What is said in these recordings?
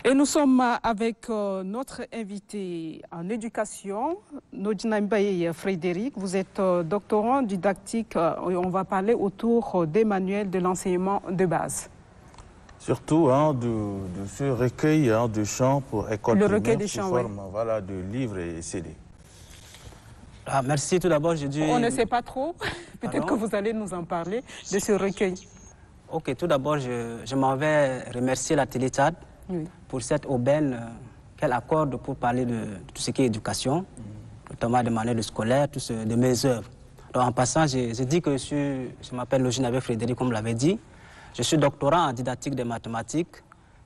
Et nous sommes avec notre invité en éducation, Nodjina Mbaye Frédéric. Vous êtes doctorant didactique et on va parler autour des manuels de l'enseignement de base. Surtout de ce recueil de chants pour école primaire. Le recueil des chants, forme, voilà, de livres et CD. Ah, merci tout d'abord. On ne sait pas trop. Peut-être que vous allez nous en parler de ce recueil. Ok, tout d'abord, je m'en vais remercier la Télé Tchad pour cette aubaine qu'elle accorde pour parler de tout ce qui est éducation, notamment des manuels scolaires, de mes œuvres. Donc en passant, je dis que je m'appelle Nodjina Mbaye Frédéric, comme l'avait dit. Je suis doctorant en didactique des mathématiques.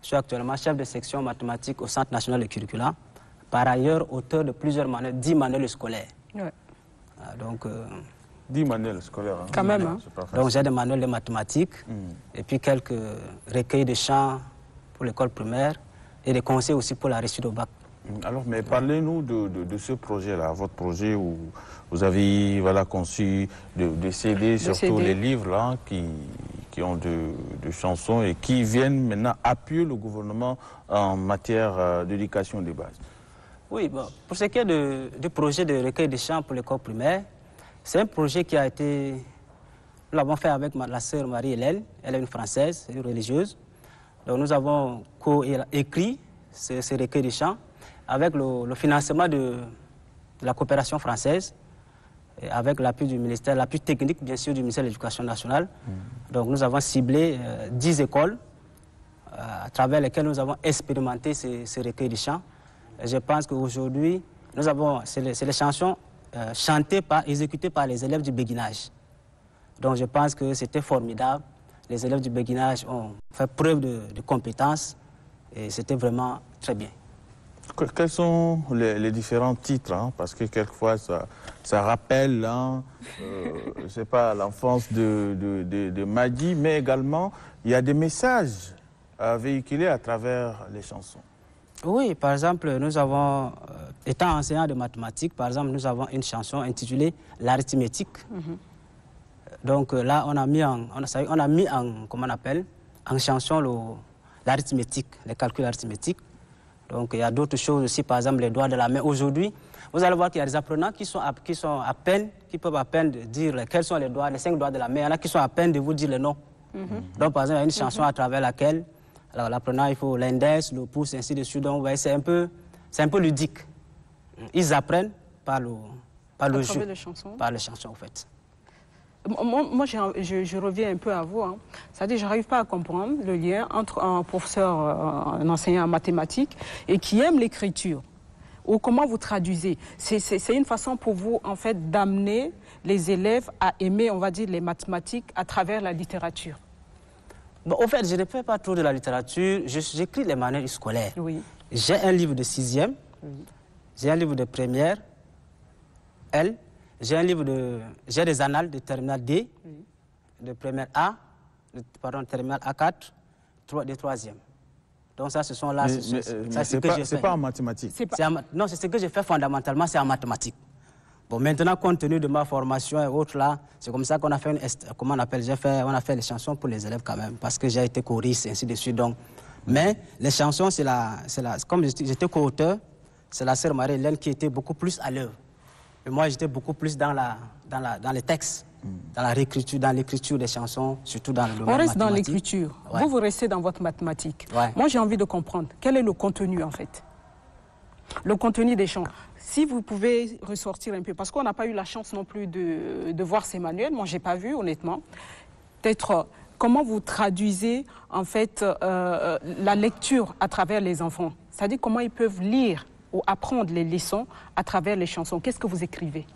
Je suis actuellement chef de section mathématiques au Centre national de curricula. Par ailleurs, auteur de plusieurs manuels, 10 manuels scolaires. Ouais. Donc, 10 manuels scolaires. Hein. Quand même. Hein. Donc j'ai des manuels de mathématiques et puis quelques recueils de chants pour l'école primaire et des conseils aussi pour la réussite au bac. Alors, mais parlez-nous de ce projet-là, votre projet où vous avez conçu des CD, surtout les livres là, qui ont de chansons et qui viennent maintenant appuyer le gouvernement en matière d'éducation de base. Oui, bon, pour ce qui est du projet de recueil de chants pour l'école primaire, c'est un projet qui a été... Nous l'avons fait avec la sœur Marie-Hélène, elle est une Française, une religieuse. Donc nous avons écrit ce recueil de chants avec le financement de la coopération française, et avec l'appui du ministère, l'appui technique bien sûr du ministère de l'Éducation nationale. Donc nous avons ciblé 10 écoles à travers lesquelles nous avons expérimenté ces recueils de chants. Et je pense qu'aujourd'hui, nous avons, c'est les chansons chantées exécutées par les élèves du béguinage. Donc je pense que c'était formidable. Les élèves du béguinage ont fait preuve de compétences et c'était vraiment très bien. Quels sont les différents titres parce que quelquefois ça rappelle je sais pas, l'enfance de Madi, mais également il y a des messages à véhiculer à travers les chansons. Oui, par exemple, nous avons, étant enseignant de mathématiques, par exemple, nous avons une chanson intitulée L'arithmétique. Donc là, on a mis en comment on appelle, en chanson l'arithmétique, les calculs arithmétiques. Donc il y a d'autres choses aussi, par exemple les doigts de la main. Aujourd'hui, vous allez voir qu'il y a des apprenants qui peuvent à peine dire quels sont les 5 doigts de la main. Il y en a qui sont à peine de vous dire le nom. Donc par exemple, il y a une chanson à travers laquelle l'apprenant, il faut l'index, le pouce, ainsi de suite. Donc c'est un peu ludique. Ils apprennent par le jeu, par les chansons en fait. Moi je reviens un peu à vous. C'est-à-dire que je n'arrive pas à comprendre le lien entre un professeur, un enseignant en mathématiques et qui aime l'écriture. Ou comment vous traduisez? C'est une façon pour vous en fait d'amener les élèves à aimer, on va dire, les mathématiques à travers la littérature. Bon, en fait, je ne fais pas trop de la littérature, j'écris les manuels scolaires. Oui. J'ai un livre de 6e, j'ai un livre de première, L, j'ai des annales de terminale D, de première A, de terminale A4, de 3e. Donc ça, ce sont là... c'est pas en mathématiques. Non, c'est ce que j'ai fait fondamentalement, c'est en mathématiques. Bon, maintenant, compte tenu de ma formation et autres là, c'est comme ça qu'on a fait on a fait les chansons pour les élèves quand même, parce que j'ai été choriste et ainsi de suite. Donc. Mais les chansons, comme j'étais co-auteur, c'est la sœur Marie-Hélène qui était beaucoup plus à l'œuvre. Et moi, j'étais beaucoup plus dans les textes, dans l'écriture des chansons, surtout dans le domaine mathématique. On reste dans l'écriture. Ouais. Vous restez dans votre mathématique. Ouais. Moi, j'ai envie de comprendre quel est le contenu en fait. Le contenu des chants. Si vous pouvez ressortir un peu, parce qu'on n'a pas eu la chance non plus de voir ces manuels, moi je n'ai pas vu honnêtement, peut-être comment vous traduisez en fait la lecture à travers les enfants, c'est-à-dire comment ils peuvent lire ou apprendre les leçons à travers les chansons. Qu'est-ce que vous écrivez?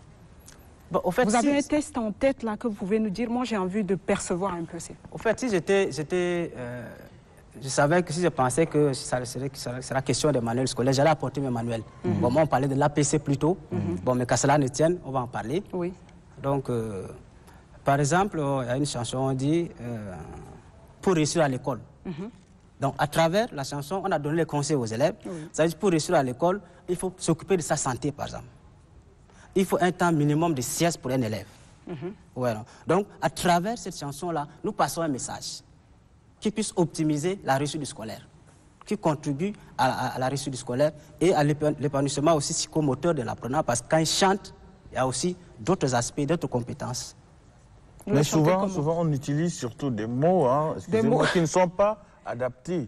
Bon, au fait, vous avez un test en tête là que vous pouvez nous dire? Moi j'ai envie de percevoir un peu. Au fait, si je savais que si je pensais que ça sera question des manuels scolaires, j'allais apporter mes manuels. Bon, moi, on parlait de l'APC plutôt. Bon, mais qu'à cela ne tienne, on va en parler. Oui. Donc, par exemple, il y a une chanson, on dit pour réussir à l'école. Donc, à travers la chanson, on a donné les conseils aux élèves. Ça veut dire pour réussir à l'école, il faut s'occuper de sa santé, par exemple. Il faut un temps minimum de sieste pour un élève. Voilà. Donc, à travers cette chanson-là, nous passons un message qui puisse optimiser la réussite scolaire. qui contribuent à la réussite scolaire et à l'épanouissement aussi psychomoteur de l'apprenant, parce que quand il chante, il y a aussi d'autres aspects, d'autres compétences. Mais souvent, on utilise surtout des mots, qui ne sont pas adaptés.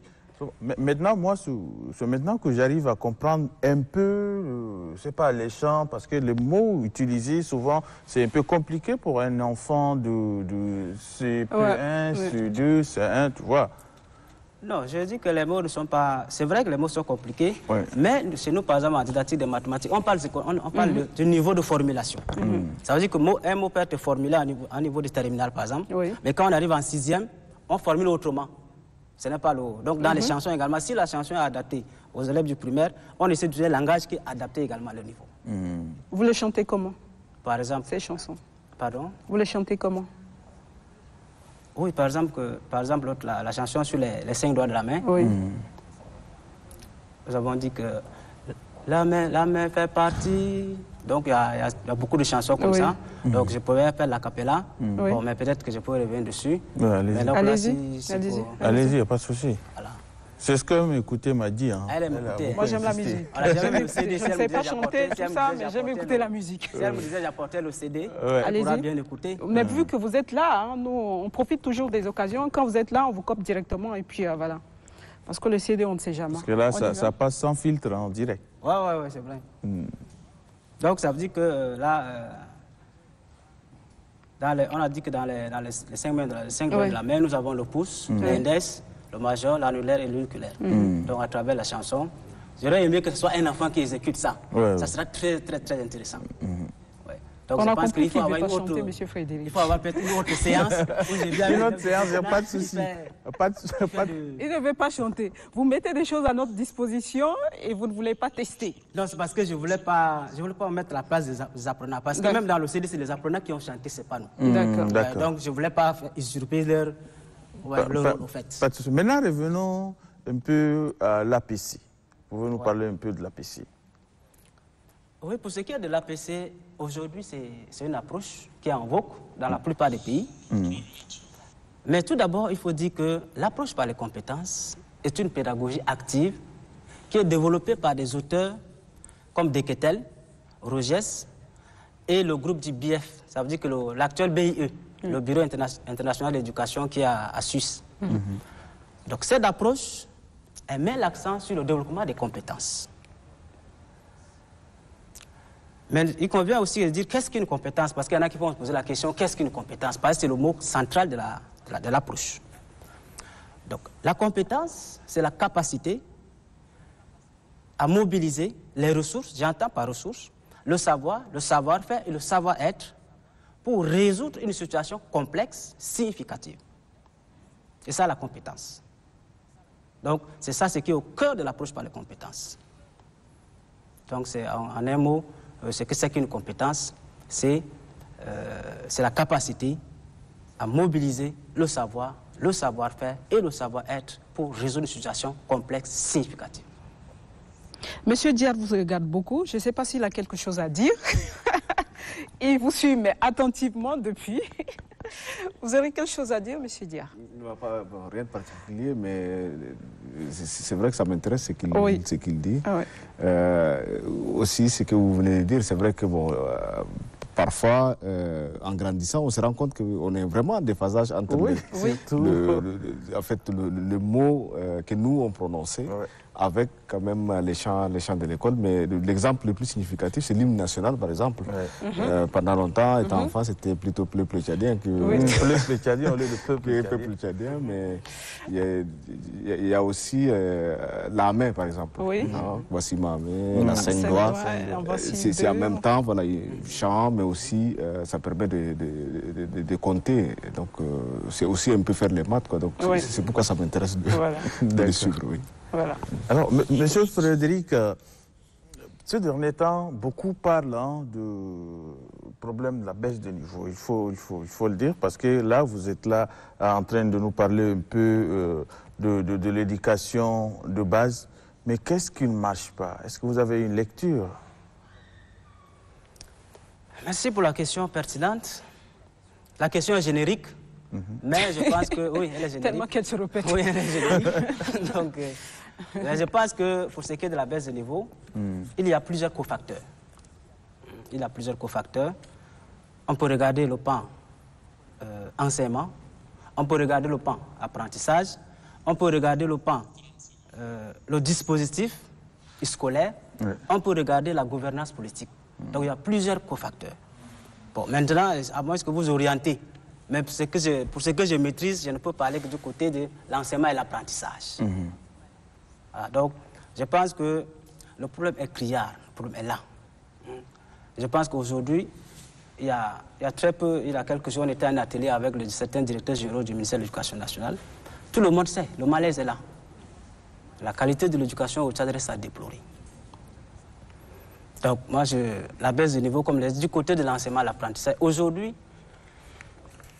Maintenant, moi, c'est maintenant que j'arrive à comprendre un peu, c'est pas les chants, parce que les mots utilisés, souvent, c'est un peu compliqué pour un enfant de CP1, CE2, C1, tu vois. Non, je dis que les mots ne sont pas... C'est vrai que les mots sont compliqués, mais chez nous, par exemple, en didactique de mathématiques, on parle du niveau de formulation. Ça veut dire que un mot peut être formulé à niveau de terminal, par exemple, mais quand on arrive en 6e, on formule autrement. Ce n'est pas le haut. Donc, dans les chansons également, si la chanson est adaptée aux élèves du primaire, on essaie d'utiliser un langage qui est adapté également à leur niveau. Vous les chantez comment? Par exemple... Ces chansons. Pardon? Vous les chantez comment? Oui, par exemple, la chanson sur les 5 doigts de la main. Oui. Nous avons dit que la main fait partie... Donc, il y a beaucoup de chansons comme ça. Donc, je pourrais faire la cappella. Bon, mais peut-être que je pourrais revenir dessus. Allez-y, il n'y a pas de souci. Voilà. C'est ce que m'écouter m'a dit. Elle m'écoutait. Moi, j'aime la musique. Je ne sais pas chanter tout ça, mais j'aime écouter la musique. Si elle me disait j'apportais le CD, elle pourra bien écouter. Mais vu que vous êtes là, nous, on profite toujours des occasions. Quand vous êtes là, on vous cope directement et puis voilà. Parce que le CD, on ne sait jamais. Parce que là, ça passe sans filtre en direct. Oui, c'est vrai. Donc, ça veut dire que là, on a dit que dans les 5 doigts de la main, nous avons le pouce, l'index, le majeur, l'annulaire et l'auriculaire. Donc, à travers la chanson, j'aurais aimé que ce soit un enfant qui exécute ça. Ça sera très, très, très intéressant. Donc, je pense qu'il faut avoir une autre... Il faut avoir peut-être une autre séance. Une autre séance, il n'y a pas de souci. Il ne veut pas chanter. Vous mettez des choses à notre disposition et vous ne voulez pas tester. Non, c'est parce que je ne voulais pas mettre la place des apprenants. Parce que même dans le CD, c'est les apprenants qui ont chanté, ce n'est pas nous. D'accord. Donc, je ne voulais pas usurper leur rôle, au fait. Pas de souci. Maintenant, revenons un peu à l'APC. Pouvez-vous nous parler un peu de l'APC? Oui, pour ce qui est de l'APC, aujourd'hui, c'est une approche qui est en vogue dans la plupart des pays. Mais tout d'abord, il faut dire que l'approche par les compétences est une pédagogie active qui est développée par des auteurs comme Deketel, Rogers et le groupe du BF. Ça veut dire que l'actuel BIE, le Bureau international d'éducation qui est à Suisse. Donc cette approche, elle met l'accent sur le développement des compétences. Mais il convient aussi de dire qu'est-ce qu'une compétence, parce qu'il y en a qui vont se poser la question qu'est-ce qu'une compétence, parce que c'est le mot central de l'approche. Donc la compétence, c'est la capacité à mobiliser les ressources, j'entends par ressources, le savoir, le savoir-faire et le savoir-être pour résoudre une situation complexe, significative. C'est ça la compétence. Donc c'est ça ce qui est au cœur de l'approche par les compétences. Donc c'est en un mot, ce que c'est qu'une compétence, c'est la capacité à mobiliser le savoir, le savoir-faire et le savoir-être pour résoudre une situation complexe, significative. Monsieur Diar vous regarde beaucoup. Je ne sais pas s'il a quelque chose à dire. Il vous suit, mais attentivement depuis. Vous aurez quelque chose à dire, monsieur Diar? Rien de particulier, mais c'est vrai que ça m'intéresse ce qu'il dit. Aussi, ce que vous venez de dire, c'est vrai que parfois, en grandissant, on se rend compte qu'on est vraiment en déphasage entre le mot que nous on prononçait avec quand même les chants de l'école. Mais l'exemple le plus significatif, c'est l'hymne national, par exemple. Pendant longtemps, étant enfant, c'était plutôt peuple tchadien que peuple tchadien, on est le peuple tchadien. Mais il y a aussi la main, par exemple. Voici ma main, la 5 doigts. C'est en même temps, voilà, chant, mais aussi ça permet de compter. Donc c'est aussi un peu faire les maths, quoi. Donc c'est pourquoi ça m'intéresse de le suivre. Voilà. Alors, monsieur Frédéric, ces derniers temps, beaucoup parlent du problème de la baisse de niveau. Il faut le dire, parce que là, vous êtes là en train de nous parler un peu de l'éducation de base. Mais qu'est-ce qui ne marche pas? Est-ce que vous avez une lecture? Merci pour la question pertinente. La question est générique, mais je pense que oui, elle est générique. Tellement qu'elle se répète. Oui, elle est générique. Donc, Je pense que pour ce qui est de la baisse de niveau, il y a plusieurs cofacteurs. Il y a plusieurs cofacteurs. On peut regarder le pan enseignement, on peut regarder le pan apprentissage, on peut regarder le pan, le dispositif scolaire, on peut regarder la gouvernance politique. Donc il y a plusieurs cofacteurs. Bon, maintenant, à moins que vous orientez, mais pour ce que je maîtrise, je ne peux parler que du côté de l'enseignement et l'apprentissage. Voilà, donc, je pense que le problème est criard, le problème est là. Je pense qu'aujourd'hui, il y a très peu, il y a quelques jours, on était à un atelier avec certains directeurs généraux du ministère de l'Éducation nationale. Tout le monde sait, le malaise est là. La qualité de l'éducation au Tchad reste à déplorer. Donc, moi, la baisse de niveau, comme je l'ai dit, du côté de l'enseignement et l'apprentissage, aujourd'hui,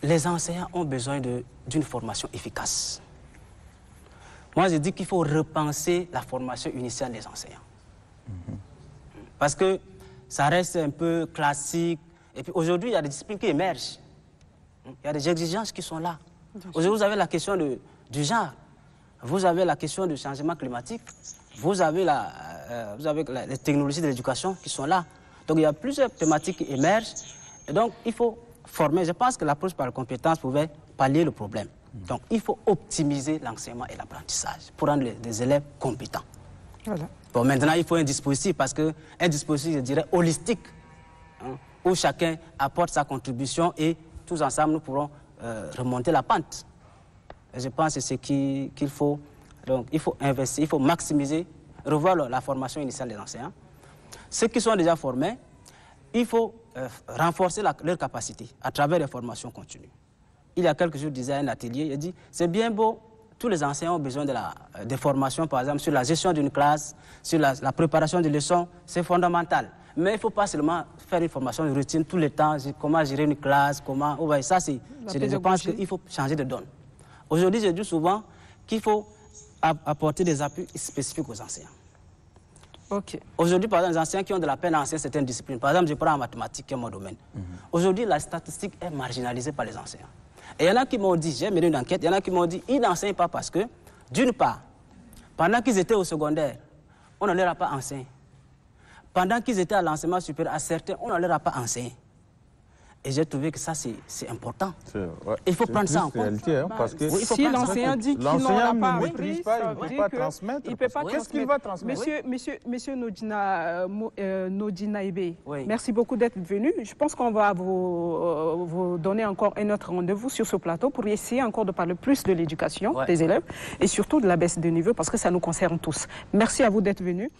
les enseignants ont besoin d'une formation efficace. Moi, je dis qu'il faut repenser la formation initiale des enseignants. Parce que ça reste un peu classique. Et puis aujourd'hui, il y a des disciplines qui émergent. Il y a des exigences qui sont là. Aujourd'hui, vous avez la question du genre. Vous avez la question du changement climatique. Vous avez les technologies de l'éducation qui sont là. Donc, il y a plusieurs thématiques qui émergent. Et donc, il faut former. Je pense que l'approche par la compétence pouvait pallier le problème. Donc, il faut optimiser l'enseignement et l'apprentissage pour rendre les élèves compétents. Voilà. Bon, maintenant, il faut un dispositif, parce qu'un dispositif, je dirais, holistique, où chacun apporte sa contribution et tous ensemble, nous pourrons remonter la pente. Et je pense que c'est ce qu'il faut. Donc, il faut investir, il faut maximiser, revoir la formation initiale des enseignants. Ceux qui sont déjà formés, il faut renforcer leur capacité à travers les formations continues. Il y a quelques jours, je disais à un atelier, il a dit, c'est bien beau, tous les enseignants ont besoin de formations, par exemple, sur la gestion d'une classe, sur la préparation des leçons, c'est fondamental. Mais il ne faut pas seulement faire une formation de routine tout le temps, comment gérer une classe, comment... Oh, ouais, ça, je pense qu'il faut changer de donne. Aujourd'hui, je dis souvent qu'il faut apporter des appuis spécifiques aux enseignants. Okay. Aujourd'hui, par exemple, les enseignants qui ont de la peine à enseigner certaines disciplines, par exemple, je prends en mathématiques, qui est mon domaine. Aujourd'hui, la statistique est marginalisée par les enseignants. Et il y en a qui m'ont dit, j'ai mené une enquête, il y en a qui m'ont dit, ils n'enseignent pas parce que, d'une part, pendant qu'ils étaient au secondaire, on ne leur a pas enseigné. Pendant qu'ils étaient à l'enseignement supérieur, à certains, on ne leur a pas enseigné. Et j'ai trouvé que ça, c'est important. Ouais, il faut prendre ça en compte. Réalité, parce que oui, si l'enseignant dit qu'il n'aura pas ne maîtrise pas, il ne peut pas transmettre. Il peut pas Qu'est-ce qu'il va transmettre? Monsieur Nodina Ebe, merci beaucoup d'être venu. Je pense qu'on va vous donner encore un autre rendez-vous sur ce plateau pour essayer encore de parler plus de l'éducation des élèves et surtout de la baisse de niveau parce que ça nous concerne tous. Merci à vous d'être venu.